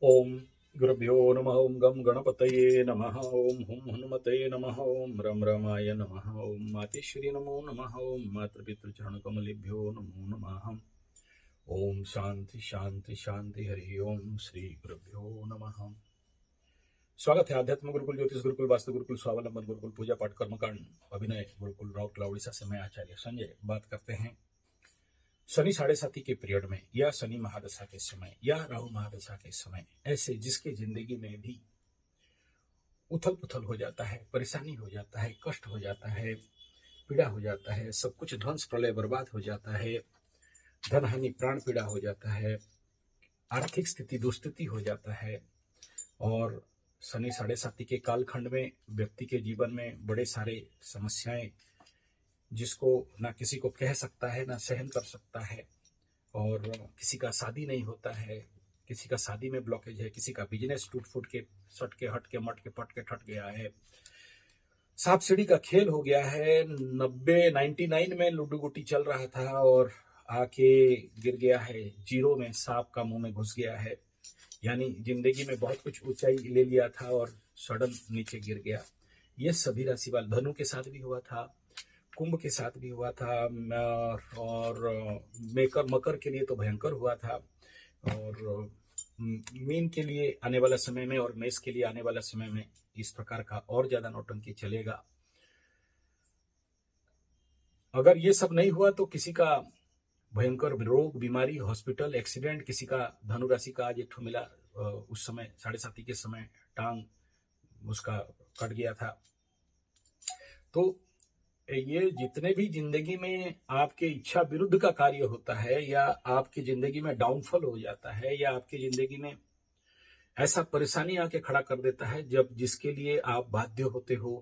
ओम गुरुभ्यो नमः। ओम गम गणपतये नमः। ओम हुम हनुमते नमः। ओम रम रमाय नमः। ओम मातेश्वरी नमो नमः। ओम मातृपितृचरण कमलेभ्यो नमो नमः। ओम शांति शांति शांति। हरि ओम श्री गुरुभ्यो नमः। स्वागत है आध्यात्म गुरुकुल, ज्योतिष गुरुकुल, वास्तु गुरुकुल, स्वावलंबन गुरुकुल, पूजा पाठ कर्मकांड अभिनय गुरुकुल रॉक उड़ीसा से मैं आचार्य संजय बात करते हैं शनि 7:30 के पीरियड में, या शनि महादशा के समय, या राहु महादशा के समय, ऐसे जिसके जिंदगी में भी उथल पुथल हो जाता है, परेशानी हो जाता है, कष्ट हो जाता है, पीड़ा हो जाता है, सब कुछ ध्वंस प्रलय बर्बाद हो जाता है, धन हानि प्राण पीड़ा हो जाता है, आर्थिक स्थिति दुस्थिति हो जाता है, और शनि 7:30 के कालखंड में व्यक्ति के जीवन में बड़े सारे समस्याएं, जिसको ना किसी को कह सकता है ना सहन कर सकता है, और किसी का शादी नहीं होता है, किसी का शादी में ब्लॉकेज है, किसी का बिजनेस टूट फूट के सट के हट के मट के पट के ठट गया है, सांप सीढ़ी का खेल हो गया है। 99 में लूडो गुटी चल रहा था और आके गिर गया है जीरो में, सांप का मुंह में घुस गया है। यानी जिंदगी में बहुत कुछ ऊंचाई ले लिया था और सडन नीचे गिर गया। ये सभी राशि वाले, धनु के साथ भी हुआ था, कुंभ के साथ भी हुआ था, और मकर के लिए तो भयंकर हुआ था, और मीन के लिए आने वाला समय में और मेष के लिए आने वाला समय में इस प्रकार का और ज्यादा नौटंकी चलेगा। अगर ये सब नहीं हुआ तो किसी का भयंकर रोग, बीमारी, हॉस्पिटल, एक्सीडेंट, किसी का धनु राशि का आज एक ठो मिला, उस समय 7:30 के समय टांग उसका कट गया था। तो ये जितने भी जिंदगी में आपके इच्छा विरुद्ध का कार्य होता है, या आपकी जिंदगी में डाउनफॉल हो जाता है, या आपकी जिंदगी में ऐसा परेशानी आके खड़ा कर देता है जब जिसके लिए आप बाध्य होते हो,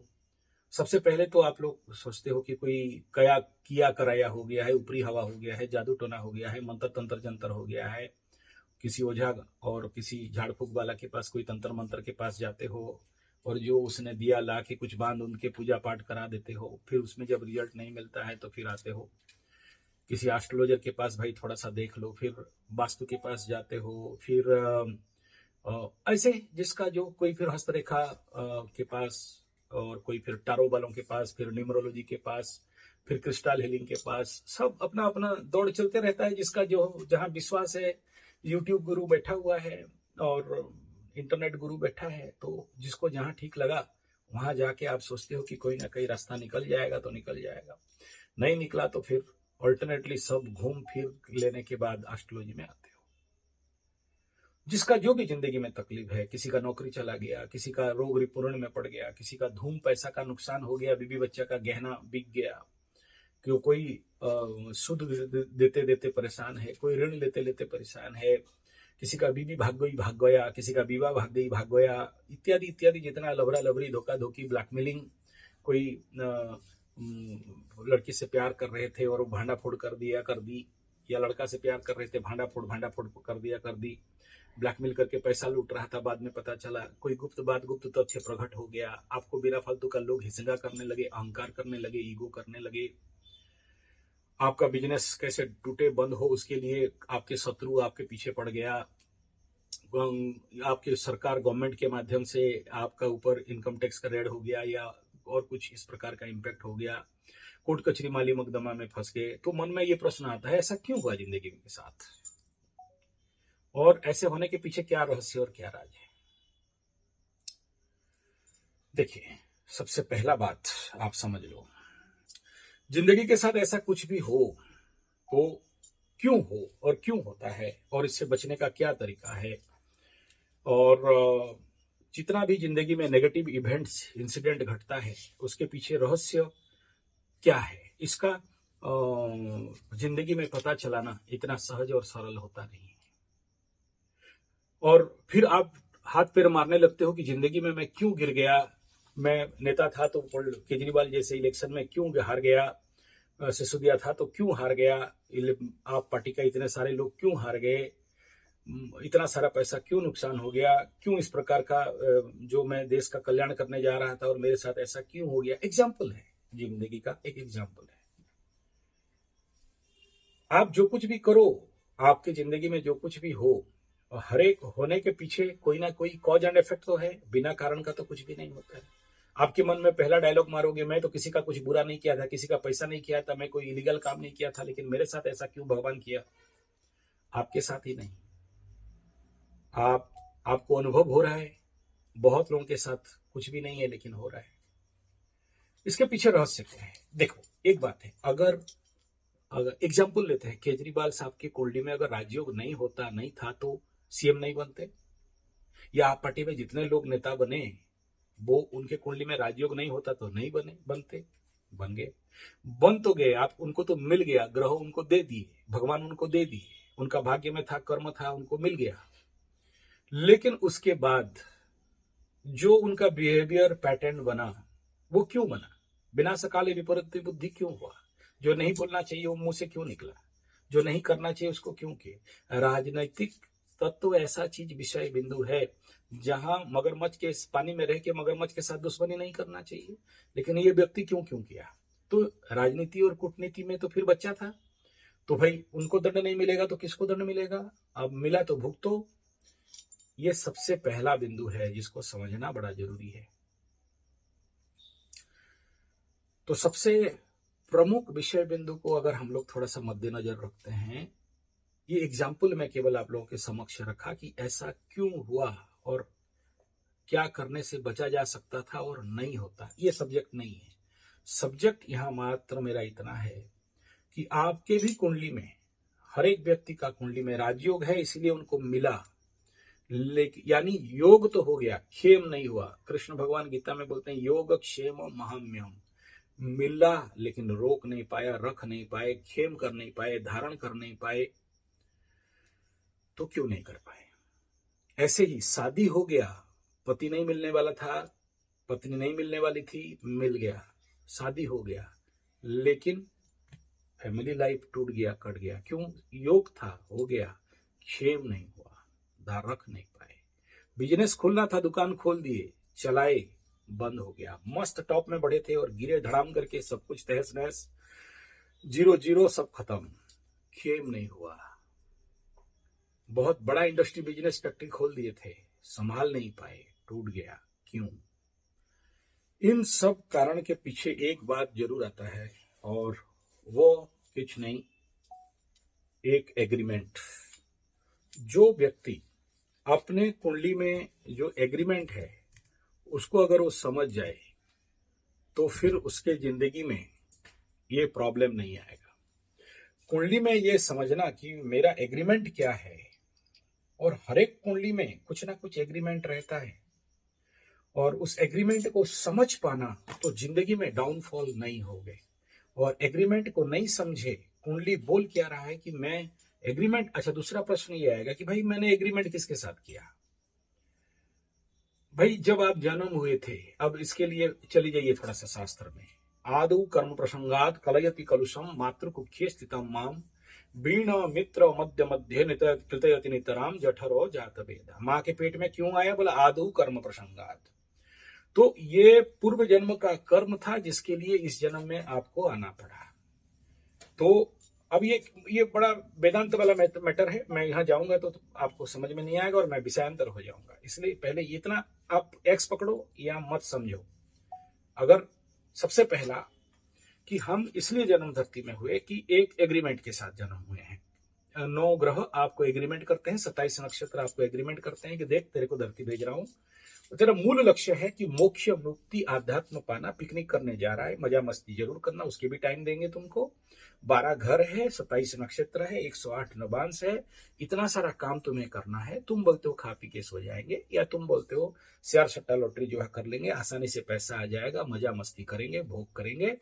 सबसे पहले तो आप लोग सोचते हो कि कोई कया किया कराया हो गया है, ऊपरी हवा हो गया है, जादू टोना हो गया है, मंत्र तंत्र जंतर हो गया है, किसी ओझा और किसी झाड़ फूक वाला के पास, कोई तंत्र मंत्र के पास जाते हो, और जो उसने दिया ला के कुछ बांध उनके पूजा पाठ करा देते हो, फिर उसमें जब रिजल्ट नहीं मिलता है तो फिर आते हो किसी एस्ट्रोलॉजर के पास, भाई थोड़ा सा देख लो, फिर वास्तु के पास जाते हो, फिर ऐसे जिसका जो कोई फिर हस्तरेखा के पास, और कोई फिर टारो वालों के पास, फिर न्यूमरोलॉजी के पास, फिर क्रिस्टल हीलिंग के पास, सब अपना अपना दौड़ चलते रहता है। जिसका जो जहाँ विश्वास है, यूट्यूब गुरु बैठा हुआ है और इंटरनेट गुरु बैठा है, तो जिसको जहाँ ठीक लगा वहां जाके आप सोचते हो कि कोई ना कोई रास्ता निकल जाएगा, तो निकल जाएगा। नहीं निकला तो फिर अल्टरनेटली सब घूम फिर लेने के बाद एस्ट्रोलॉजी में आते हो। जिसका जो भी जिंदगी में तकलीफ है, किसी का नौकरी चला गया, किसी का रोग रिपूर्ण में पड़ गया, किसी का धूम पैसा का नुकसान हो गया, बीबी बच्चा का गहना बिक गया, कि कोई सुध देते देते परेशान है, कोई ऋण लेते लेते परेशान है, किसी का बीबी भाग गया, किसी का विवाह भाग गया, इत्यादि इत्यादि, जितना लबरा लबरी, धोखा धोखी, ब्लैकमेलिंग, कोई लड़की से प्यार कर रहे थे और वो भांडा फोड़ कर दिया, कर दी, या लड़का से प्यार कर रहे थे, भांडा फोड़ कर दिया, कर दी, ब्लैकमेल करके पैसा लूट रहा था, बाद में पता चला, कोई गुप्त बात, गुप्त तथ्य प्रकट हो गया, आपको बिना फालतू का लोग हिस्सा करने लगे, अहंकार करने लगे, ईगो करने लगे, आपका बिजनेस कैसे टूटे बंद हो उसके लिए आपके शत्रु आपके पीछे पड़ गया, आपके सरकार गवर्नमेंट के माध्यम से आपका ऊपर इनकम टैक्स का रेड हो गया, या और कुछ इस प्रकार का इम्पैक्ट हो गया, कोर्ट कचहरी माली मुकदमा में फंस गए, तो मन में ये प्रश्न आता है, ऐसा क्यों हुआ जिंदगी के साथ, और ऐसे होने के पीछे क्या रहस्य और क्या राज है। देखिए, सबसे पहला बात आप समझ लो, जिंदगी के साथ ऐसा कुछ भी हो तो क्यों हो और क्यों होता है, और इससे बचने का क्या तरीका है, और जितना भी जिंदगी में नेगेटिव इवेंट्स, इंसिडेंट घटता है, उसके पीछे रहस्य क्या है, इसका जिंदगी में पता चलाना इतना सहज और सरल होता नहीं है। और फिर आप हाथ पैर मारने लगते हो कि जिंदगी में मैं क्यों गिर गया, मैं नेता था तो केजरीवाल जैसे इलेक्शन में क्यों हार गया, सिसोदिया था तो क्यों हार गया, आप पार्टी का इतने सारे लोग क्यों हार गए, इतना सारा पैसा क्यों नुकसान हो गया, क्यों इस प्रकार का जो मैं देश का कल्याण करने जा रहा था और मेरे साथ ऐसा क्यों हो गया। एग्जाम्पल है, जिंदगी का एक एग्जाम्पल है। आप जो कुछ भी करो, आपकी जिंदगी में जो कुछ भी हो, और हर एक होने के पीछे कोई ना कोई कॉज एंड इफेक्ट तो है, बिना कारण का तो कुछ भी नहीं होता है। आपके मन में पहला डायलॉग मारोगे, मैं तो किसी का कुछ बुरा नहीं किया था, किसी का पैसा नहीं किया था, मैं कोई इलीगल काम नहीं किया था, लेकिन मेरे साथ ऐसा क्यों भगवान किया? आपके साथ ही नहीं, आप आपको अनुभव हो रहा है बहुत लोगों के साथ कुछ भी नहीं है लेकिन हो रहा है। इसके पीछे रहस्य क्या है? देखो, एक बात है, अगर अगर एग्जाम्पल लेते हैं, केजरीवाल साहब की कुंडली में अगर राजयोग नहीं होता, नहीं था, तो सीएम नहीं बनते। या आप पार्टी में जितने लोग नेता बने, वो उनके कुंडली में राजयोग नहीं होता तो नहीं बनते, बन गए, बन तो गए। आप उनको तो मिल गया, ग्रह उनको दे दिए, भगवान उनको दे दिए, उनका भाग्य में था, कर्म था, उनको मिल गया। लेकिन उसके बाद जो उनका बिहेवियर पैटर्न बना, वो क्यों बना? विनाश काले विपरीत बुद्धि क्यों हुआ? जो नहीं बोलना चाहिए वो मुंह से क्यों निकला? जो नहीं करना चाहिए उसको क्यों किए? राजनैतिक तत्व ऐसा चीज, विषय बिंदु है जहां मगरमच्छ के पानी में रह के मगरमच्छ के साथ दुश्मनी नहीं करना चाहिए, लेकिन ये व्यक्ति क्यों किया? तो राजनीति और कूटनीति में तो फिर बच्चा था, तो भाई उनको दंड नहीं मिलेगा तो किसको दंड मिलेगा? अब मिला तो भुगतो। ये सबसे पहला बिंदु है जिसको समझना बड़ा जरूरी है। तो सबसे प्रमुख विषय बिंदु को अगर हम लोग थोड़ा सा मद्देनजर रखते हैं, ये एग्जाम्पल मैं केवल आप लोगों के समक्ष रखा कि ऐसा क्यों हुआ और क्या करने से बचा जा सकता था और नहीं होता। ये सब्जेक्ट नहीं है। सब्जेक्ट यहां मात्र मेरा इतना है कि आपके भी कुंडली में, हर एक व्यक्ति का कुंडली में राजयोग है, इसलिए उनको मिला, लेकिन यानी योग तो हो गया, क्षेम नहीं हुआ। कृष्ण भगवान गीता में बोलते हैं योग क्षेम महाम्यम। मिला लेकिन रोक नहीं पाया, रख नहीं पाए, क्षेम कर नहीं पाए, धारण कर नहीं पाए। तो क्यों नहीं कर पाए? ऐसे ही शादी हो गया, पति नहीं मिलने वाला था, पत्नी नहीं मिलने वाली थी, मिल गया, शादी हो गया, लेकिन फैमिली लाइफ टूट गया, कट गया। क्यों? योग था, हो गया, क्षेम नहीं हुआ, रख नहीं पाए। बिजनेस खोलना था, दुकान खोल दिए, चलाए, बंद हो गया। मस्त टॉप में बढ़े थे और गिरे धड़ाम करके, सब कुछ तहस नहस, 0-0, सब खत्म, क्षेम नहीं हुआ। बहुत बड़ा इंडस्ट्री बिजनेस फैक्ट्री खोल दिए थे, संभाल नहीं पाए, टूट गया। क्यों? इन सब कारण के पीछे एक बात जरूर आता है, और वो कुछ नहीं, एक एग्रीमेंट। जो व्यक्ति अपने कुंडली में जो एग्रीमेंट है उसको अगर वो समझ जाए तो फिर उसके जिंदगी में ये प्रॉब्लम नहीं आएगा। कुंडली में ये समझना कि मेरा एग्रीमेंट क्या है, और हर एक कुंडली में कुछ ना कुछ एग्रीमेंट रहता है, और उस एग्रीमेंट को समझ पाना तो जिंदगी में डाउनफॉल नहीं होगे। और एग्रीमेंट को नहीं समझे, कुंडली बोल क्या रहा है कि मैं एग्रीमेंट, अच्छा दूसरा प्रश्न ये आएगा कि भाई मैंने एग्रीमेंट किसके साथ किया? भाई जब आप जन्म हुए थे, अब इसके लिए चली जाइए थोड़ा सा शास्त्र में। आदौ कर्म प्रसंगात कलयति कलुषम मातृकुक्षे स्थितम माम वीण मित्र मध्य मध्य कृतयति नितराम जठरो जात वेद। माँ के पेट में क्यों आया? बोला आदौ कर्म प्रसंगात। तो ये पूर्व जन्म का कर्म था जिसके लिए इस जन्म में आपको आना पड़ा। तो अब ये बड़ा वेदांत वाला मैटर है, मैं यहाँ जाऊंगा तो आपको समझ में नहीं आएगा और मैं विषयांतर हो जाऊंगा। इसलिए पहले इतना आप एक्स पकड़ो या मत समझो। अगर सबसे पहला कि हम इसलिए जन्म धरती में हुए कि एक एग्रीमेंट के साथ जन्म हुए हैं। 9 ग्रह आपको एग्रीमेंट करते हैं, 27 नक्षत्र आपको एग्रीमेंट करते हैं कि देख तेरे को धरती भेज रहा हूं, तेरा मूल लक्ष्य है कि मोक्ष, मुक्ति, आध्यात्म पाना, पिकनिक करने जा रहा है, मजा मस्ती जरूर करना, उसके भी टाइम देंगे तुमको। 12 घर है, 27 नक्षत्र है, 108 नवांश है, इतना सारा काम तुम्हें करना है। तुम बोलते हो खा पी के सो जाएंगे, या तुम बोलते हो शेयर सट्टा लॉटरी जो है कर लेंगे, आसानी से पैसा आ जाएगा, मजा मस्ती करेंगे, भोग करेंगे,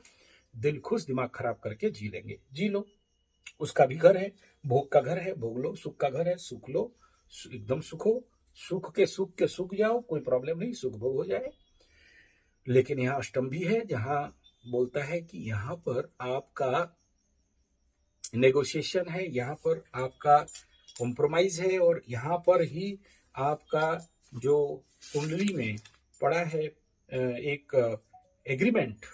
दिल खुश, दिमाग खराब करके जी लेंगे। जी लो, उसका भी घर है, भोग का घर है, भोग लो। सुख का घर है, सुख लो, एकदम सुखो, सुख के सुख जाओ, कोई प्रॉब्लम नहीं, सुख भोग हो जाए। लेकिन यहाँ अष्टम भी है, जहां बोलता है कि यहाँ पर आपका नेगोशिएशन है, यहाँ पर आपका कॉम्प्रोमाइज है, और यहाँ पर ही आपका जो कुंडली में पड़ा है एक एग्रीमेंट,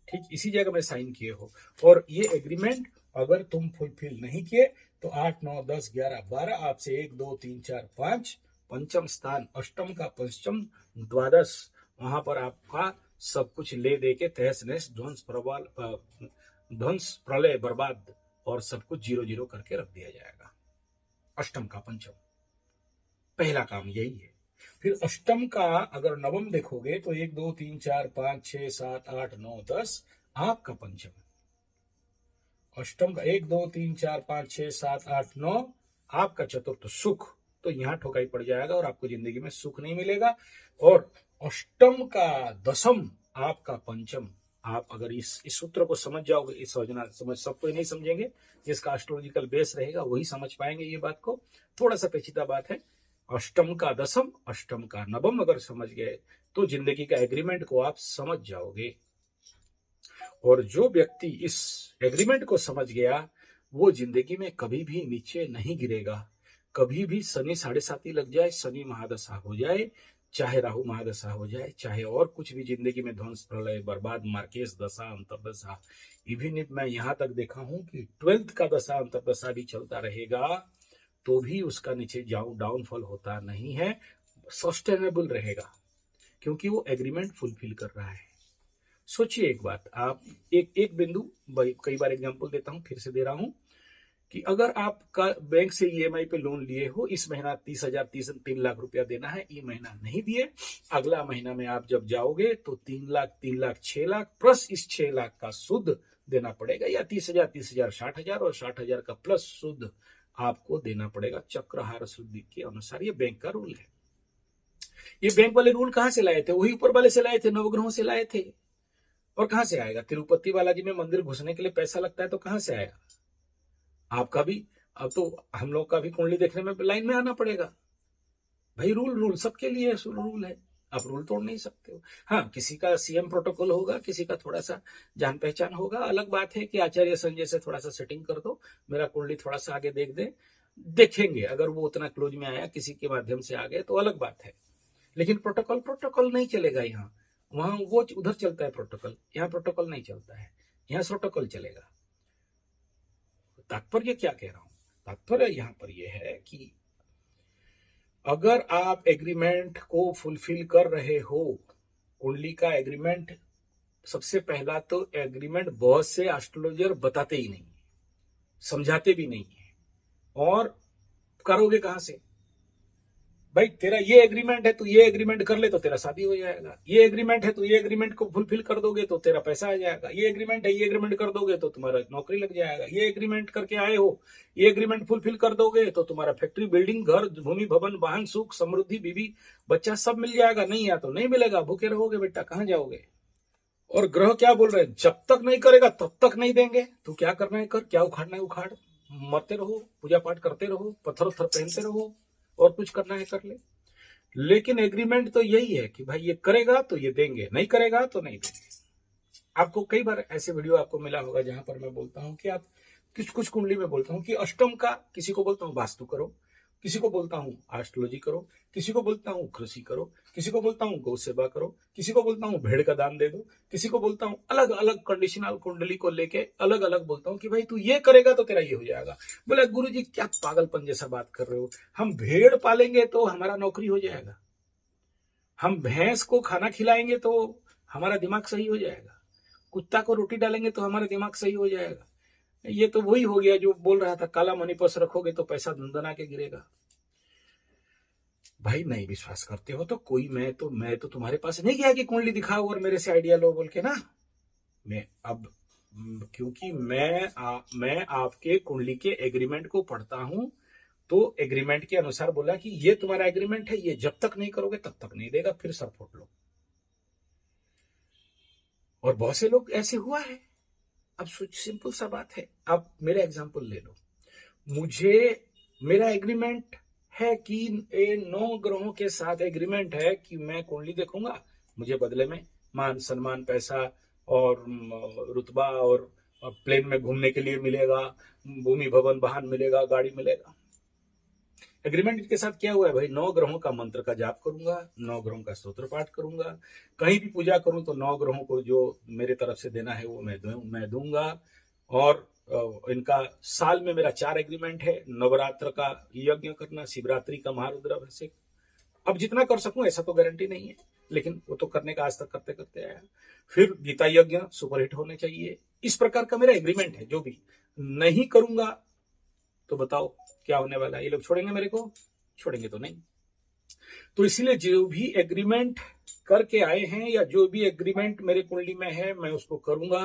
ठीक इसी जगह में साइन किए हो। और ये एग्रीमेंट अगर तुम फुलफिल नहीं किए तो 8, 9, 10, 11, 12 आपसे 1, 2, 3, 4, 5 पंचम स्थान, अष्टम का पंचम, द्वादश, वहां पर आपका सब कुछ ले दे के तहस नहस ध्वंस प्रलय बर्बाद और सब कुछ 0 करके रख दिया जाएगा। अष्टम का पंचम, पहला काम यही है। फिर अष्टम का अगर नवम देखोगे तो 1, 2, 3, 4, 5, 6, 7, 8, 9, 10 आपका पंचम। अष्टम का 1, 2, 3, 4, 5, 6, 7, 8, 9 आपका चतुर्थ, सुख। तो यहां ठोकाई पड़ जाएगा और आपको जिंदगी में सुख नहीं मिलेगा। और अष्टम का दसम आपका पंचम। आप अगर इस सूत्र को समझ जाओगे, इस समझ सब कोई नहीं समझेंगे, जिसका एस्ट्रोलॉजिकल बेस रहेगा वही समझ पाएंगे ये बात को। थोड़ा सा पेचीदा बात है। अष्टम का दसम, अष्टम का नवम अगर समझ गए तो जिंदगी का एग्रीमेंट को आप समझ जाओगे। और जो व्यक्ति इस एग्रीमेंट को समझ गया वो जिंदगी में कभी भी नीचे नहीं गिरेगा। कभी भी शनि 7.5 लग जाए, शनि महादशा हो जाए, चाहे राहु महादशा हो जाए, चाहे और कुछ भी जिंदगी में ध्वंस प्रलय बर्बाद मार्केश दशा अंतरदशा, इवन मैं यहां तक देखा हूं कि 12th का दशा अंतरदशा भी चलता रहेगा तो भी उसका नीचे डाउनफॉल होता नहीं है, सस्टेनेबल रहेगा, क्योंकि वो एग्रीमेंट फुलफिल कर रहा है। सोचिए एक बात, आप एक बिंदु, कई बार एग्जांपल देता हूं, फिर से दे रहा हूं कि अगर आपका बैंक से ईएमआई पे लोन लिए हो, इस महीना 30,000 3 लाख रुपया देना है, ये महीना नहीं दिए, अगला महीना में आप जब जाओगे तो 3 लाख 3 लाख 6 लाख प्लस इस 6 लाख का शुद्ध देना पड़ेगा, या 30,000 60,000 और 60,000 का प्लस शुद्ध आपको देना पड़ेगा चक्रहार शुद्धि के अनुसार। ये बैंक का रूल है। ये बैंक वाले रूल कहां से लाए थे? वही ऊपर वाले से लाए थे, नवग्रहों से लाए थे। और कहां से आएगा? तिरुपति बालाजी में मंदिर घुसने के लिए पैसा लगता है तो कहां से आएगा? आपका भी, अब तो हम लोग का भी कुंडली देखने में लाइन में आना पड़ेगा भाई। रूल सबके लिए रूल है, आप रूल तोड़ नहीं सकते हो। हाँ, किसी का सीएम प्रोटोकॉल होगा, किसी का थोड़ा सा जान पहचान होगा, अलग बात है कि आचार्य संजय से थोड़ा सा सेटिंग कर दो, मेरा कुंडली थोड़ा सा आगे देख दे, देखेंगे। अगर वो उतना क्लोज में आया, किसी के माध्यम से आ गए तो अलग बात है, लेकिन प्रोटोकॉल नहीं चलेगा यहाँ। वहां वो उधर चलता है प्रोटोकॉल, यहाँ प्रोटोकॉल नहीं चलता है, यहाँ प्रोटोकॉल चलेगा। तात्पर्य क्या कह रहा हूं? तात्पर्य यहां पर यह है कि अगर आप एग्रीमेंट को फुलफिल कर रहे हो, कुंडली का एग्रीमेंट, सबसे पहला तो एग्रीमेंट बहुत से एस्ट्रोलॉजर बताते ही नहीं, समझाते भी नहीं है, और करोगे कहां से भाई? तेरा ये एग्रीमेंट है, तू ये एग्रीमेंट कर ले तो तेरा शादी हो जाएगा। ये एग्रीमेंट है, तू ये एग्रीमेंट को फुलफिल कर दोगे तो तेरा पैसा आ जाएगा। ये एग्रीमेंट है, ये एग्रीमेंट कर दोगे तो तुम्हारा नौकरी लग जाएगा। ये एग्रीमेंट करके आए हो, ये एग्रीमेंट फुलफिल कर दोगे तो तुम्हारा फैक्ट्री, बिल्डिंग, घर, भूमि, भवन, वाहन, सुख, समृद्धि, बीवी, बच्चा सब मिल जाएगा। नहीं या तो नहीं मिलेगा, भूखे रहोगे बेटा, कहां जाओगे? और ग्रह क्या बोल रहे हैं? जब तक नहीं करेगा तब तक नहीं देंगे। तू क्या करना है कर, क्या उखाड़ना है उखाड़, मरते रहो, पूजा पाठ करते रहो, पत्थर उत्थर पहनते रहो, और कुछ करना है कर ले। लेकिन एग्रीमेंट तो यही है कि भाई ये करेगा तो ये देंगे, नहीं करेगा तो नहीं देंगे। आपको कई बार ऐसे वीडियो आपको मिला होगा जहां पर मैं बोलता हूं कि आप कुछ कुंडली में बोलता हूं कि अष्टम का, किसी को बोलता हूं वास्तु करो, किसी को बोलता हूं एस्ट्रोलॉजी करो, किसी को बोलता हूं कृषि करो, किसी को बोलता हूं गौ सेवा करो, किसी को बोलता हूं भेड़ का दान दे दो, किसी को बोलता हूं अलग अलग कंडीशनल कुंडली को लेके अलग अलग बोलता हूं कि भाई तू ये करेगा तो तेरा ये हो जाएगा। बोले गुरुजी क्या पागलपन जैसा बात कर रहे हो? हम भेड़ पालेंगे तो हमारा नौकरी हो जाएगा, हम भैंस को खाना खिलाएंगे तो हमारा दिमाग सही हो जाएगा, कुत्ता को रोटी डालेंगे तो हमारा दिमाग सही हो जाएगा। ये तो वही हो गया जो बोल रहा था, काला मनी पर्स रखोगे तो पैसा दंदना के गिरेगा। भाई नहीं विश्वास करते हो तो कोई, मैं तो तुम्हारे पास नहीं गया कि कुंडली दिखाओ और मेरे से आइडिया लो बोल के ना। मैं अब, क्योंकि मैं आपके कुंडली के एग्रीमेंट को पढ़ता हूं, तो एग्रीमेंट के अनुसार बोला कि ये तुम्हारा एग्रीमेंट है, ये जब तक नहीं करोगे तब तक नहीं देगा, फिर सर फोड़ लो। और बहुत से लोग ऐसे हुआ है। अब सिंपल सा बात है, आप मेरा एग्जांपल ले लो। मेरा एग्रीमेंट है कि 9 ग्रहों के साथ एग्रीमेंट है कि मैं कुंडली देखूंगा, मुझे बदले में मान सम्मान, पैसा और रुतबा और प्लेन में घूमने के लिए मिलेगा, भूमि भवन वाहन मिलेगा, गाड़ी मिलेगा। एग्रीमेंट के साथ क्या हुआ है भाई? 9 ग्रहों का मंत्र का जाप करूंगा, 9 ग्रहों का स्तोत्र पाठ करूंगा, कहीं भी पूजा करूं तो 9 ग्रहों को जो मेरे तरफ से देना है वो मैं दूंगा, और इनका साल में मेरा 4 एग्रीमेंट है। नवरात्र का यज्ञ करना, शिवरात्रि का महारुद्राभिषेक। अब जितना कर सकूं ऐसा तो गारंटी नहीं है, लेकिन वो तो करने का आज तक करते करते आया। फिर गीता यज्ञ सुपरहिट होने चाहिए। इस प्रकार का मेरा एग्रीमेंट है। जो भी नहीं करूंगा तो बताओ क्या होने वाला है? ये लोग छोड़ेंगे मेरे को? छोड़ेंगे तो नहीं। तो इसलिए जो भी एग्रीमेंट करके आए हैं या जो भी एग्रीमेंट मेरे कुंडली में है मैं उसको करूंगा,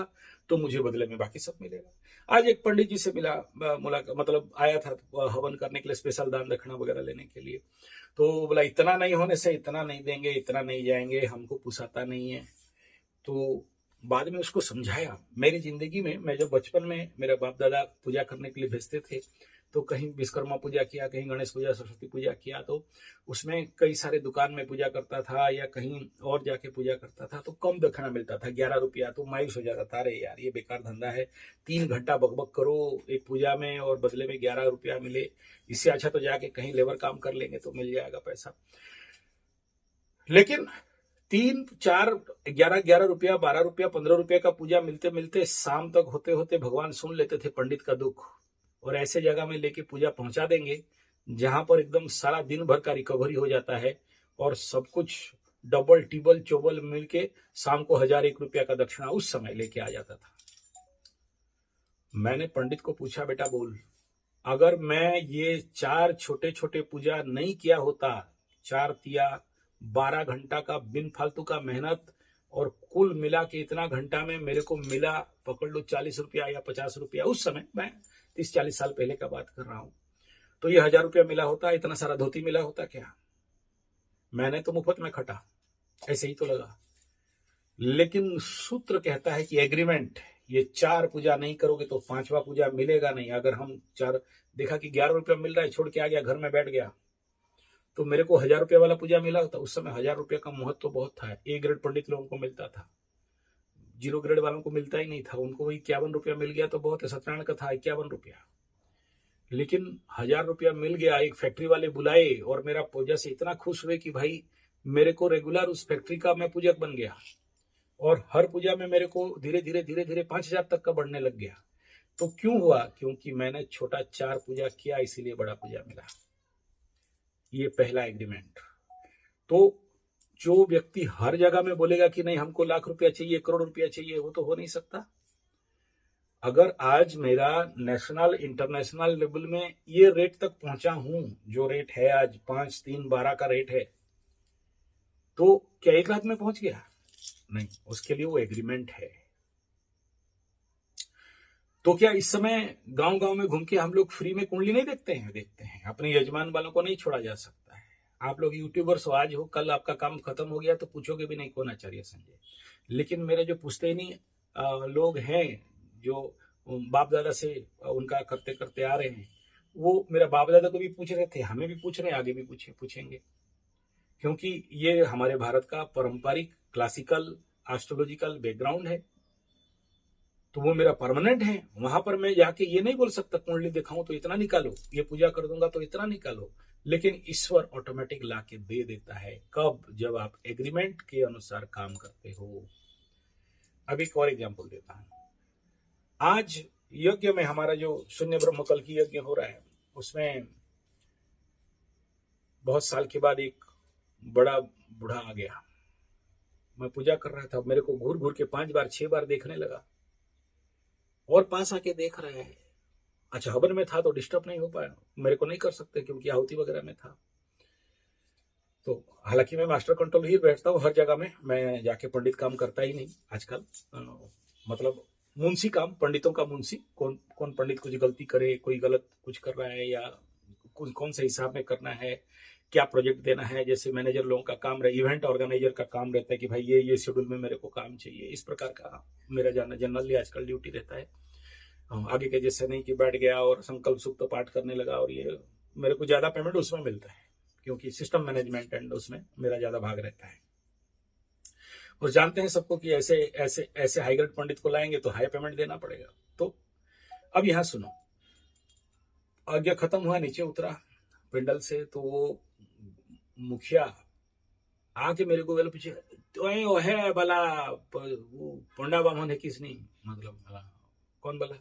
तो मुझे बदले में बाकी सब मिलेगा। आज एक पंडित जी से मिला, मुलाकात मतलब आया था हवन करने के लिए, स्पेशल दान दक्षिणा वगैरह लेने के लिए। तो बोला इतना नहीं होने से इतना नहीं देंगे, इतना नहीं जाएंगे, हमको पुसाता नहीं है। तो बाद में उसको समझाया। मेरी जिंदगी में, मैं जब बचपन में मेरे बाप दादा पूजा करने के लिए भेजते थे, तो कहीं विश्वकर्मा पूजा किया, कहीं गणेश पूजा, सरस्वती पूजा किया, तो उसमें कई सारे दुकान में पूजा करता था या कहीं और जाके पूजा करता था तो कम दक्षिणा मिलता था, 11 रुपया। तो मायूस हो जाता था, अरे यार ये बेकार धंधा है, 3 घंटा बकबक करो एक पूजा में और बदले में 11 रुपया मिले, इससे अच्छा तो जाके कहीं लेबर काम कर लेंगे तो मिल जाएगा पैसा। लेकिन 3, 4, 11 रुपया, 12 रुपया, 15 रुपया का पूजा मिलते मिलते शाम तक होते होते भगवान सुन लेते थे पंडित का दुख, और ऐसे जगह में लेके पूजा पहुंचा देंगे जहां पर एकदम सारा दिन भर का रिकवरी हो जाता है और सब कुछ डबल टिबल चोबल मिलके शाम को 1001 रुपया का दक्षिणा उस समय लेके आ जाता था। मैंने पंडित को पूछा, बेटा बोल, अगर मैं ये 4 छोटे छोटे पूजा नहीं किया होता, 4 तिया 12 घंटा का बिन फालतू का मेहनत, और कुल मिला के इतना घंटा में मेरे को मिला, पकड़ लो 40 रुपया या 50 रुपया, उस समय मैं 30-40 साल पहले का बात कर रहा हूं, तो ये 1000 रुपया मिला होता, इतना सारा धोती मिला होता क्या? मैंने तो मुफ्त में खटा, ऐसे ही तो लगा। लेकिन सूत्र कहता है कि एग्रीमेंट, ये 4 पूजा नहीं करोगे तो 5वां पूजा मिलेगा नहीं। अगर हम 4 देखा कि 11 रुपया मिल रहा है, छोड़ के आ गया, घर में बैठ गया, तो मेरे को 1000 रुपया वाला पूजा मिला होता। उस समय 1000 रुपया का महत्व तो बहुत था। ए ग्रेड पंडित लोगों को मिलता था, 0 ग्रेड वालों को मिलता ही नहीं था। उनको वही 51 रुपया मिल गया तो बहुत है। सत्यनारायण का था 51 रुपया, लेकिन 1000 रुपया मिल गया। एक फैक्ट्री वाले बुलाए और मेरा पूजा से इतना खुश हुए कि भाई मेरे को रेगुलर उस फैक्ट्री का मैं पूजक बन गया, और हर पूजा में मेरे को धीरे धीरे 5000 तक का बढ़ने लग गया। तो क्यों हुआ? क्योंकि मैंने छोटा 4 पूजा किया, इसीलिए बड़ा पूजा मिला। ये पहला एग्रीमेंट। तो जो व्यक्ति हर जगह में बोलेगा कि नहीं हमको लाख रुपया चाहिए, करोड़ रुपया चाहिए, वो तो हो नहीं सकता। अगर आज मेरा नेशनल इंटरनेशनल लेवल में ये रेट तक पहुंचा हूं, जो रेट है आज 5-3-12 का रेट है, तो क्या एक रात में पहुंच गया? नहीं, उसके लिए वो एग्रीमेंट है। तो क्या इस समय गांव गांव में घूम के हम लोग फ्री में कुंडली नहीं देखते हैं? देखते हैं। अपने यजमान वालों को नहीं छोड़ा जा सकता है। आप लोग यूट्यूबर्स हो, आज हो कल आपका काम खत्म हो गया तो पूछोगे भी नहीं कौन आचार्य संजय। लेकिन मेरे जो पुश्तैनी लोग हैं, जो बाप दादा से उनका करते करते आ रहे हैं, वो मेरा बाप दादा को भी पूछ रहे थे, हमें भी पूछ रहे हैं, आगे भी पूछेंगे, क्योंकि ये हमारे भारत का पारंपरिक क्लासिकल एस्ट्रोलॉजिकल बैकग्राउंड है। तो वो मेरा परमानेंट है। वहां पर मैं जाके ये नहीं बोल सकता कुंडली दिखाऊं तो इतना निकालो, ये पूजा कर दूंगा तो इतना निकालो। लेकिन ईश्वर ऑटोमेटिक ला के दे देता है। कब? जब आप एग्रीमेंट के अनुसार काम करते हो। अब एक और एग्जांपल देता हूं। आज यज्ञ में हमारा जो शून्य ब्रह्मकल की यज्ञ हो रहा है, उसमें बहुत साल के बाद एक बड़ा बूढ़ा आ गया। मैं पूजा कर रहा था, मेरे को घूर घूर के 5 बार 6 बार देखने लगा, और पास आके देख रहे हैं। अच्छा, हवन में था तो डिस्टर्ब नहीं हो पाया, मेरे को नहीं कर सकते क्योंकि आहुति वगैरह में था। तो हालांकि मैं मास्टर कंट्रोल ही बैठता हूँ हर जगह में, मैं जाके पंडित काम करता ही नहीं आजकल। मतलब मुंशी काम, पंडितों का मुंशी। कौन कौन पंडित कुछ गलती करे, कोई गलत कुछ कर रहा है, या कौन से हिसाब में करना है, क्या प्रोजेक्ट देना है। जैसे मैनेजर लोगों का काम रहे, इवेंट ऑर्गेनाइजर का काम रहता है कि भाई ये शेड्यूल में मेरे को काम चाहिए। इस प्रकार का मेरा जाना जनरली आजकल ड्यूटी रहता है। आगे के जैसे नहीं कि बैठ गया और संकल्प सूक्त पाठ करने लगा, और ये मेरे को ज्यादा पेमेंट उसमें मिलता है क्योंकि सिस्टम मैनेजमेंट एंड उसमें मेरा ज्यादा भाग रहता है। और जानते हैं सबको कि ऐसे ऐसे ऐसे हाई ग्रेड पंडित को लाएंगे तो हाई पेमेंट देना पड़ेगा। तो अब यहां सुनो, आज्ञा खत्म हुआ, नीचे उतरा पिंडल से, तो वो मुखिया आके मेरे को बोले पूछे, तो है भला वो पंडा बामन है किसनी, मतलब कौन बोला?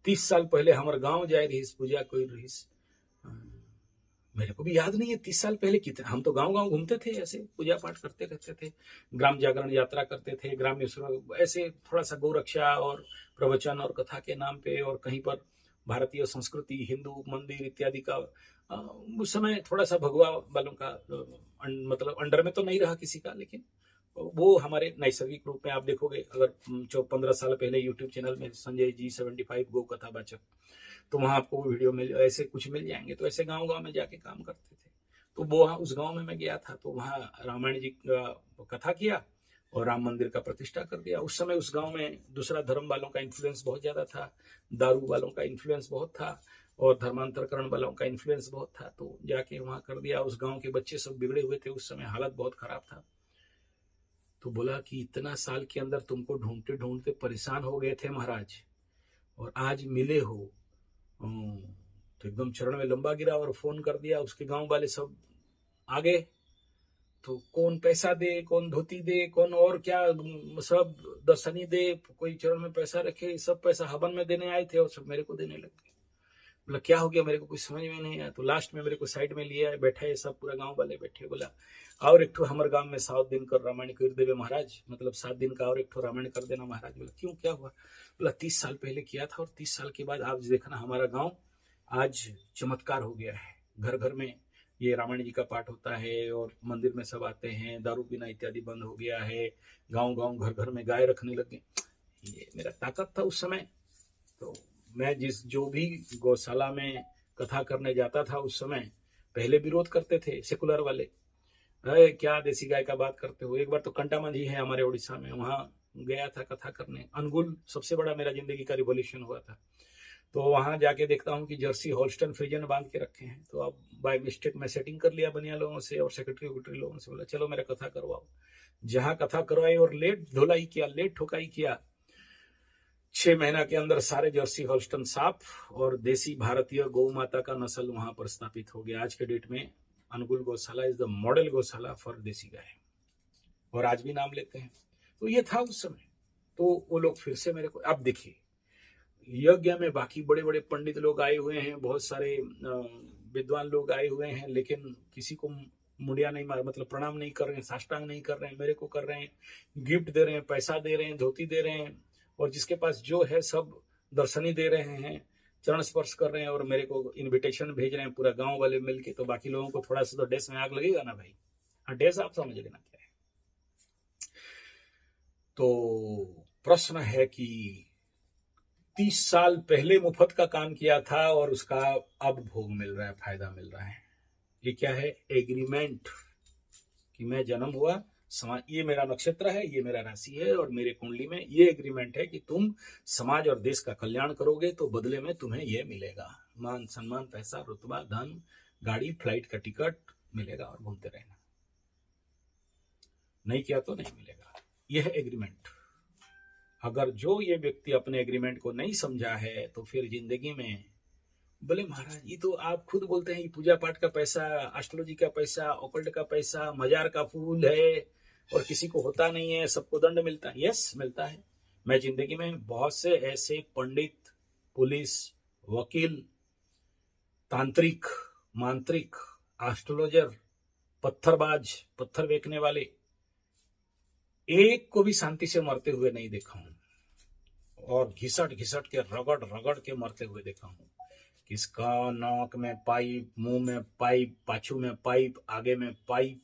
30 साल पहले हमारे गांव जाए रही पूजा कोई रही। मेरे को भी याद नहीं है 30 साल पहले कितना, हम तो गांव गांव घूमते थे, ऐसे पूजा पाठ करते रहते थे, ग्राम जागरण यात्रा करते थे, ग्राम्य ऐसे थोड़ा सा गौरक्षा और प्रवचन और कथा के नाम पे, और कहीं पर भारतीय संस्कृति, हिंदू मंदिर इत्यादि का उस समय थोड़ा सा भगवा वालों का मतलब अंडर में तो नहीं रहा किसी का, लेकिन वो हमारे नैसर्गिक रूप में आप देखोगे, अगर 15 साल पहले यूट्यूब चैनल में संजय जी 75 गौ कथा वाचक, तो वहां आपको वो वीडियो मिल ऐसे कुछ मिल जाएंगे। तो ऐसे गांव गांव में जाके काम करते थे। तो वो उस गांव में मैं गया था, तो वहां रामायण जी का कथा किया और राम मंदिर का प्रतिष्ठा कर दिया। उस समय उस गांव में दूसरा धर्म वालों का इन्फ्लुएंस बहुत ज्यादा था, दारू वालों का इन्फ्लुएंस बहुत था, और धर्मांतरकरण वालों का इन्फ्लुएंस बहुत था। तो जाके वहां कर दिया। उस गांव के बच्चे सब बिगड़े हुए थे, उस समय हालत बहुत खराब था। तो बोला कि इतना साल के अंदर तुमको ढूंढते ढूंढते परेशान हो गए थे महाराज, और आज मिले हो। तो एकदम चरण में लंबा गिरा और फोन कर दिया। उसके गांव वाले सब आ गए। तो कौन पैसा दे, कौन धोती दे, कौन और क्या, सब दर्शनी दे, कोई चरण में पैसा रखे, सब पैसा हवन में देने आए थे और सब मेरे को देने लगे। बोला क्या हो गया, मेरे को कुछ समझ में नहीं आया। तो लास्ट में मेरे को साइड में लिया, बैठा है, सब पूरा गांव वाले बैठे। बोला और एक ठो हमारे गांव में 7 दिन कर रामायण कर देवे महाराज, मतलब 7 दिन का और एक ठो रामायण कर देना महाराज। बोला क्यों, क्या हुआ? बोला 30 साल पहले किया था और 30 साल के बाद आप देखना हमारा गाँव आज चमत्कार हो गया है। घर घर में ये रामायण जी का पाठ होता है और मंदिर में सब आते हैं, दारू पीना इत्यादि बंद हो गया है, गांव गांव घर घर में गाय रखने लगे। ये मेरा ताकत था उस समय। तो मैं जो भी गौशाला में कथा करने जाता था उस समय, पहले विरोध करते थे सेकुलर वाले, अरे क्या देसी गाय का बात करते हो। एक बार तो कंटामंझी है हमारे उड़ीसा में, वहां गया था कथा करने। अनुगुल सबसे बड़ा मेरा जिंदगी का रिवॉल्यूशन हुआ था। तो वहां जाके देखता हूँ कि जर्सी हॉल्स्टन फ्रीजन बांध के रखे हैं। तो अब बाय मिस्टेक मैं सेटिंग कर लिया बनिया लोगों से और सेक्रेटरी लोगों से, बोला चलो मेरा कथा करवाओ। जहां कथा करवाई और लेट धोलाई किया, लेट ठोकाई किया, 6 महीना के अंदर सारे जर्सी हॉल्स्टन साफ और देसी भारतीय गौ माता का नस्ल वहां पर स्थापित हो गया। आज के डेट में अनुगुल गौशाला इज द मॉडल गौशाला फॉर देसी गाय, और आज भी नाम लेते हैं। तो ये था उस समय। तो वो लोग फिर से मेरे को, अब देखिए यज्ञ में बाकी बड़े बड़े पंडित लोग आए हुए हैं, बहुत सारे विद्वान लोग आए हुए हैं, लेकिन किसी को मुंडिया नहीं मार, मतलब प्रणाम नहीं कर रहे हैं, साष्टांग नहीं कर रहे हैं, मेरे को कर रहे हैं, गिफ्ट दे रहे हैं, पैसा दे रहे हैं, धोती दे रहे हैं, और जिसके पास जो है सब दर्शनी दे रहे हैं, चरण स्पर्श कर रहे हैं, और मेरे को इनविटेशन भेज रहे हैं पूरा गांव वाले मिलके। तो बाकी लोगों को थोड़ा सा तो डेस में आग लगेगा ना भाई। हाँ, डेस आप समझ लेना क्या है। तो प्रश्न है कि 30 साल पहले मुफ्त का काम किया था और उसका अब भोग मिल रहा है, फायदा मिल रहा है। ये क्या है? एग्रीमेंट कि मैं जन्म हुआ, समाज, ये मेरा नक्षत्र है, ये मेरा राशि है, और मेरे कुंडली में ये एग्रीमेंट है कि तुम समाज और देश का कल्याण करोगे तो बदले में तुम्हें ये मिलेगा, मान सम्मान, पैसा, रुतबा, धन, गाड़ी, फ्लाइट का टिकट मिलेगा और घूमते रहना। नहीं किया तो नहीं मिलेगा। यह है एग्रीमेंट। अगर जो ये व्यक्ति अपने एग्रीमेंट को नहीं समझा है तो फिर जिंदगी में, बोले महाराज ये तो आप खुद बोलते हैं पूजा पाठ का पैसा, एस्ट्रोलॉजी का पैसा, ओकल्ट का पैसा, मजार का फूल है और किसी को होता नहीं है, सबको दंड मिलता है। यस, मिलता है। मैं जिंदगी में बहुत से ऐसे पंडित, पुलिस, वकील, तांत्रिक, मांत्रिक, एस्ट्रोलॉजर, पत्थरबाज, पत्थर बेचने वाले, एक को भी शांति से मरते हुए नहीं देखा हूं, और घिसट घिसट के रगड़ रगड़ के मरते हुए देखा हूं। किसका नाक में पाइप, मुंह में पाइप, पाछू में पाइप, आगे में पाइप,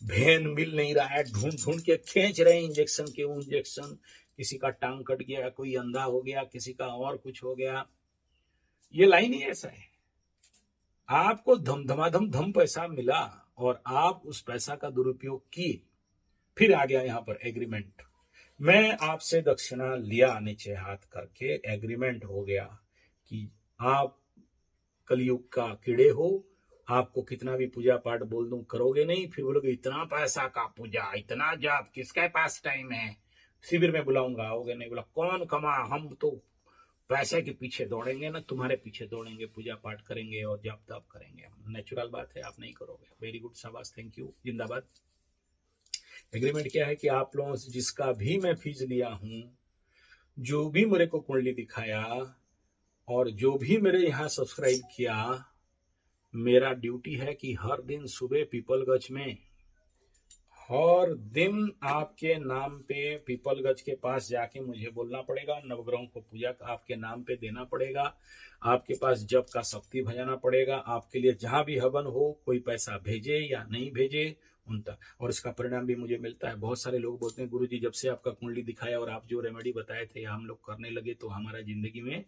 भेन मिल नहीं रहा है, ढूंढ ढूंढ के खींच रहे हैं इंजेक्शन के इंजेक्शन। किसी का टांग कट गया, कोई अंधा हो गया, किसी का और कुछ हो गया। ये लाइन ही ऐसा है। आपको धमाधम धम पैसा मिला और आप उस पैसा का दुरुपयोग किए, फिर आ गया यहां पर एग्रीमेंट। मैं आपसे दक्षिणा लिया नीचे हाथ करके, एग्रीमेंट हो गया कि आप कलयुग का कीड़े हो, आपको कितना भी पूजा पाठ बोल दूं करोगे नहीं। फिर बोलोगे इतना पैसा का पूजा, इतना जाप, किसके पास टाइम है, शिविर में बुलाऊंगा, आओगे नहीं। बोला कौन कमा, हम तो पैसे के पीछे दौड़ेंगे ना, तुम्हारे पीछे दौड़ेंगे, पूजा पाठ करेंगे और जाप ताप करेंगे। नेचुरल बात है, आप नहीं करोगे। वेरी गुड, शाबाश, थैंक यू, जिंदाबाद। एग्रीमेंट क्या है कि आप लोगों से जिसका भी मैं फीस लिया हूं, जो भी मेरे को कुंडली दिखाया, और जो भी मेरे यहाँ सब्सक्राइब किया, मेरा ड्यूटी है कि हर दिन सुबह पीपलगंज में, हर दिन आपके नाम पे पीपलगंज के पास जाके मुझे बोलना पड़ेगा, नवग्रहों को पूजा आपके नाम पे देना पड़ेगा, आपके पास जप का शक्ति भजाना पड़ेगा, आपके लिए जहां भी हवन हो, कोई पैसा भेजे या नहीं भेजे उन तक, और इसका परिणाम भी मुझे मिलता है। बहुत सारे लोग बोलते हैं गुरुजी जब से आपका कुंडली दिखाया और आप जो रेमेडी बताए थे हम लोग करने लगे तो हमारा जिंदगी में,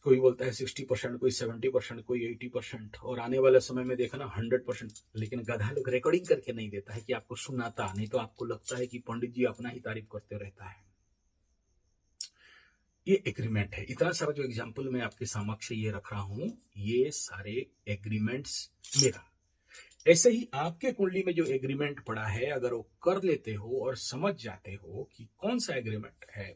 कोई बोलता है 60%, कोई 70%, कोई 80%, और आने वाले समय में देखना 100%। लेकिन गधा लोग रिकॉर्डिंग करके नहीं देता है कि आपको सुनाता, नहीं तो आपको लगता है कि पंडित जी अपना ही तारीफ करते रहता है। ये एग्रीमेंट है। इतना सारा जो एग्जाम्पल मैं आपके समक्ष ये रख रहा हूं, ये सारे एग्रीमेंट्स मेरा। ऐसे ही आपके कुंडली में जो एग्रीमेंट पड़ा है, अगर वो कर लेते हो और समझ जाते हो कि कौन सा एग्रीमेंट है,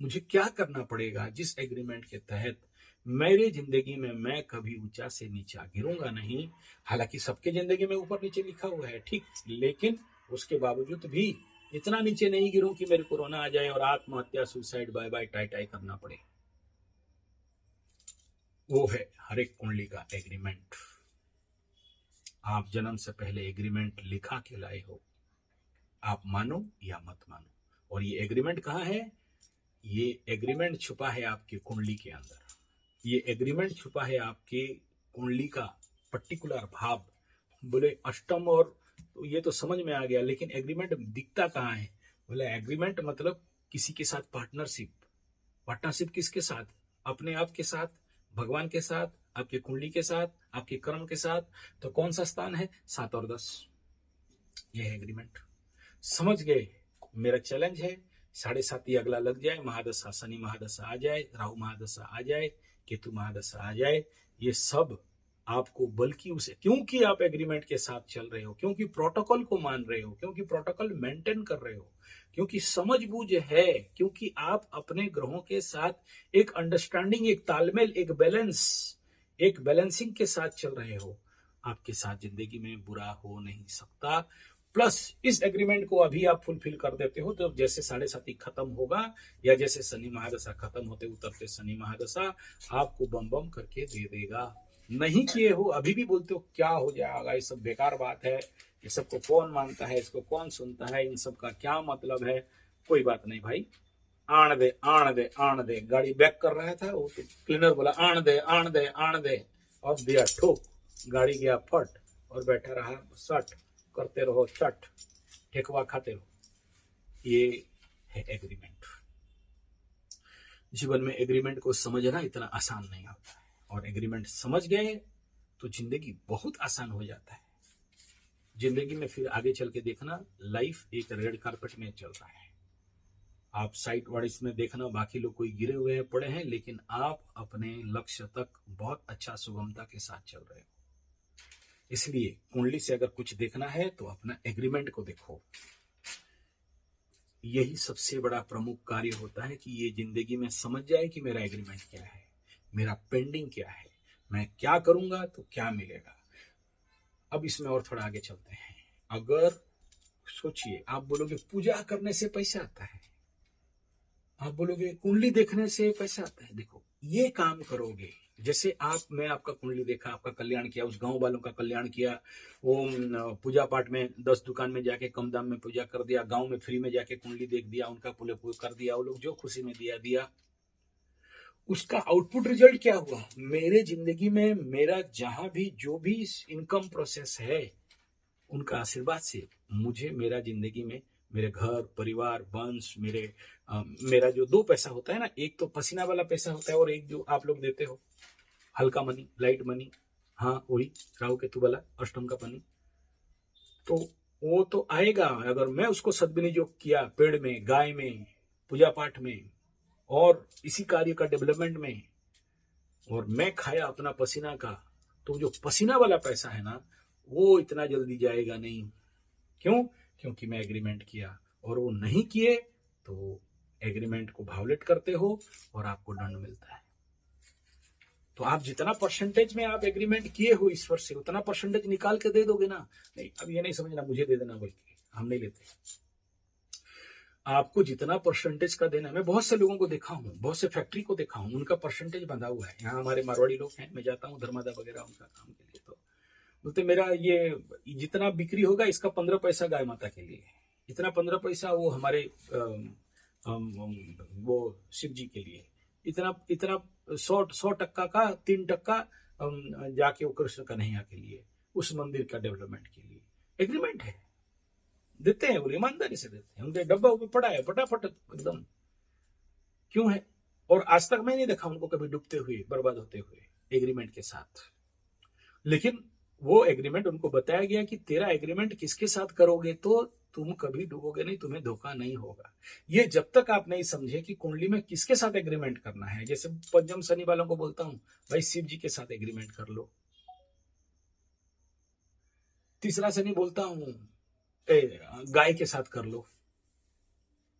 मुझे क्या करना पड़ेगा, जिस एग्रीमेंट के तहत मेरे जिंदगी में मैं कभी ऊंचा से नीचा गिरूंगा नहीं। हालांकि सबके जिंदगी में ऊपर नीचे लिखा हुआ है, ठीक, लेकिन उसके बावजूद भी इतना नीचे नहीं गिरूं कि मेरे कोरोना आ जाए और आत्महत्या, सुसाइड, बाय बाय टाई टाई करना पड़े। वो है हर एक कुंडली का एग्रीमेंट। आप जन्म से पहले एग्रीमेंट लिखा के लाए हो, आप मानो या मत मानो। और ये एग्रीमेंट कहाँ है? ये एग्रीमेंट छुपा है आपकी कुंडली के अंदर। ये एग्रीमेंट छुपा है आपके कुंडली का पर्टिकुलर भाव। बोले अष्टम, और तो ये तो समझ में आ गया, लेकिन एग्रीमेंट दिखता कहाँ है? बोले एग्रीमेंट मतलब किसी के साथ पार्टनरशिप। पार्टनरशिप किसके साथ? अपने आप के साथ, भगवान के साथ, आपके कुंडली के साथ, आपके कर्म के साथ। तो कौन सा स्थान है? 7 और 10। यह है एग्रीमेंट। समझ गए? मेरा चैलेंज है 7.5 अगला लग जाए, महादशा, शनि महादशा आ जाए, राहु महादशा आ जाए, केतु महादशा आ जाए, ये सब आपको, बल्कि उसे, क्योंकि आप एग्रीमेंट के साथ चल रहे हो, क्योंकि प्रोटोकॉल को मान रहे हो, क्योंकि प्रोटोकॉल मेंटेन कर रहे हो, क्योंकि समझबूझ है, क्योंकि आप अपने ग्रहों के साथ एक अंडरस्टैंडिंग, एक तालमेल, एक बैलेंस, एक बैलेंसिंग के साथ चल रहे हो, आपके साथ जिंदगी में बुरा हो नहीं सकता। प्लस इस एग्रीमेंट को अभी आप फुलफिल कर देते हो, तो जैसे 7.5 खत्म होगा, या जैसे शनि महादशा खत्म होते उतरते शनि महादशा आपको बम बम करके दे देगा। नहीं किए हो, अभी भी बोलते हो क्या हो जाएगा, ये सब बेकार बात है, ये सबको कौन मानता है, इसको कौन सुनता है, इन सब का क्या मतलब है? कोई बात नहीं भाई, आण दे आण दे आण दे। गाड़ी बैक कर रहा था, वो तो क्लीनर बोला आण दे आण दे आण दे, और दिया ठोक, गाड़ी गया फट, और बैठा रहा सट, करते रहो चट, ठेकवा खाते रहो। ये है एग्रीमेंट। जीवन में एग्रीमेंट को समझना इतना आसान नहीं होता है, और एग्रीमेंट समझ गए तो जिंदगी बहुत आसान हो जाता है। जिंदगी में फिर आगे चल के देखना, लाइफ एक रेड कार्पेट में चल रहा है। आप साइड वाइज में देखना, बाकी लोग कोई गिरे हुए हैं, पड़े हैं, लेकिन आप अपने लक्ष्य तक बहुत अच्छा सुगमता के साथ चल रहे हो। इसलिए कुंडली से अगर कुछ देखना है तो अपना एग्रीमेंट को देखो। यही सबसे बड़ा प्रमुख कार्य होता है कि ये जिंदगी में समझ जाए कि मेरा एग्रीमेंट क्या है, मेरा पेंडिंग क्या है, मैं क्या करूंगा तो क्या मिलेगा। अब इसमें और थोड़ा आगे चलते हैं। अगर सोचिए, आप बोलोगे पूजा करने से पैसा आता है, आप बोलोगे कुंडली देखने से पैसा आता है। देखो, ये काम करोगे, जैसे मैं आपका कुंडली देखा, आपका कल्याण किया, उस गांव वालों का कल्याण किया, वो पूजा पाठ में 10 दुकान में जाके कम दाम में पूजा कर दिया, गांव में फ्री में जाके कुंडली देख दिया, उनका पुले कर दिया, वो लोग जो खुशी में दिया, उसका आउटपुट रिजल्ट क्या हुआ? मेरे जिंदगी में मेरा जहां भी जो भी इनकम प्रोसेस है, उनका आशीर्वाद से मुझे मेरा जिंदगी में मेरे घर परिवार वंश, मेरा जो 2 पैसा होता है ना, एक तो पसीना वाला पैसा होता है, और एक जो आप लोग देते हो हल्का मनी, लाइट मनी, हाँ वही राहु केतु वाला अष्टम का मनी, तो वो तो आएगा अगर मैं उसको सद्विनियोग किया, पेड़ में, गाय में, पूजा पाठ में, और इसी कार्य का डेवलपमेंट में, और मैं खाया अपना पसीना का, तो जो पसीना वाला पैसा है ना, वो इतना जल्दी जाएगा नहीं। क्यों? क्योंकि मैं एग्रीमेंट किया, और वो नहीं किए तो एग्रीमेंट को वायोलेट करते हो और आपको दंड मिलता है। तो आप जितना परसेंटेज में आप एग्रीमेंट किए हो ईश्वर से, उतना परसेंटेज निकाल के दे दोगे ना। नहीं, अब ये नहीं समझना मुझे दे देना, बल्कि हम नहीं लेते। आपको जितना परसेंटेज का देना है, मैं बहुत से लोगों को देखा हूँ, बहुत से फैक्ट्री को देखा हूँ, उनका परसेंटेज बंधा हुआ है। यहाँ हमारे मारवाड़ी लोग हैं, मैं जाता हूँ धर्मादा वगैरह उनका काम के लिए, तो बोलते मेरा ये जितना बिक्री होगा इसका 15 पैसा गाय माता के लिए, इतना 15 पैसा वो हमारे वो शिव जी के लिए, इतना इतना 100% का 3% जाके वो कृष्ण कन्हैया के लिए, उस मंदिर का डेवलपमेंट के लिए एग्रीमेंट है, देते हैं, वो ईमानदारी से देते हैं, उनके डब्बा में पड़ा है फटाफट एकदम। क्यों है? और आज तक मैं नहीं देखा उनको कभी डूबते हुए, बर्बाद होते हुए एग्रीमेंट के साथ। लेकिन वो एग्रीमेंट उनको बताया गया कि तेरा एग्रीमेंट किसके साथ करोगे तो तुम कभी डूबोगे नहीं, तुम्हें धोखा नहीं होगा। ये जब तक आप नहीं समझे कि कुंडली में किसके साथ एग्रीमेंट करना है, जैसे पंचम शनि वालों को बोलता हूं भाई शिव जी के साथ एग्रीमेंट कर लो, तीसरा शनि बोलता हूं गाय के साथ कर लो।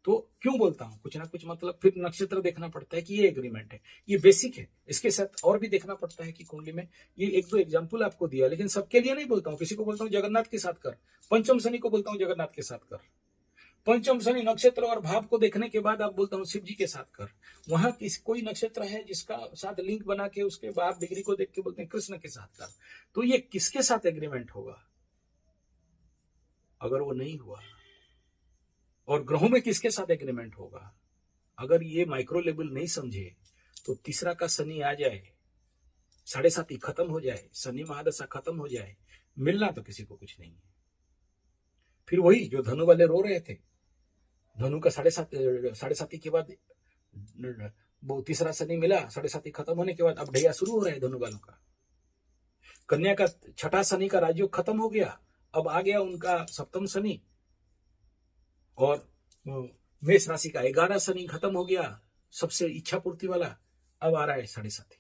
तो क्यों बोलता हूं, कुछ ना कुछ मतलब, फिर नक्षत्र देखना पड़ता है कि ये एग्रीमेंट है, ये बेसिक है। इसके साथ और भी देखना पड़ता है कि कुंडली में, ये एक दो एग्जांपल आपको दिया, लेकिन सबके लिए नहीं बोलता हूं। किसी को बोलता हूं जगन्नाथ के साथ कर, पंचम शनि को बोलता हूं जगन्नाथ के साथ कर, पंचम शनि नक्षत्र और भाव को देखने के बाद आप बोलता हूं शिव जी के साथ कर। वहां कोई नक्षत्र है जिसका साथ लिंक बना के उसके बाद डिग्री को देख के बोलते हैं कृष्ण के साथ कर। तो ये किसके साथ एग्रीमेंट होगा? अगर वो नहीं हुआ, और ग्रहों में किसके साथ एग्रीमेंट होगा, अगर ये माइक्रो लेवल नहीं समझे तो तीसरा का शनि आ जाए, 7.5 खत्म हो जाए, शनि महादशा खत्म हो जाए, मिलना तो किसी को कुछ नहीं है। फिर वही जो धनु वाले रो रहे थे, धनु का 7.5 के बाद वो तीसरा शनि मिला, 7.5 खत्म होने के बाद अब ढैया शुरू हो रहा है धनु वालों का। कन्या का 6ठा शनि का राजयोग खत्म हो गया, अब आ गया उनका सप्तम शनि, और मेष राशि का 11 शनि खत्म हो गया, सबसे इच्छा पूर्ति वाला, अब आ रहा है 7.5।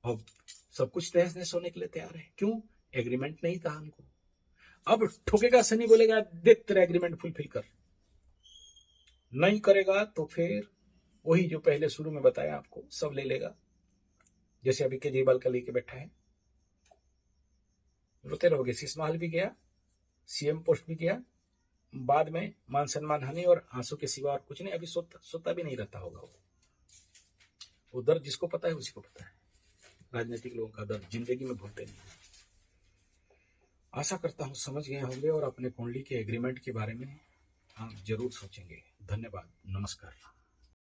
अब सब कुछ तहस नहस होने के लिए तैयार है। क्यों? एग्रीमेंट नहीं था हमको। अब ठोकेगा शनि, बोलेगा देख तेरा एग्रीमेंट फुलफिल कर, नहीं करेगा तो फिर वही जो पहले शुरू में बताया आपको, सब ले लेगा। जैसे अभी केजरीवाल का लेके बैठा है, रोते रहोगे। शीश महल भी गया, सीएम पोस्ट भी गया, बाद में मान सम्मान हानि और आंसू के सिवा और कुछ नहीं। अभी सोता भी नहीं रहता होगा वो दर्द जिसको पता है उसी को पता है। राजनीतिक लोगों का दर्द जिंदगी में भूलते नहीं। आशा करता हूं समझ गए होंगे और अपने कुंडली के एग्रीमेंट के बारे में आप जरूर सोचेंगे। धन्यवाद, नमस्कार।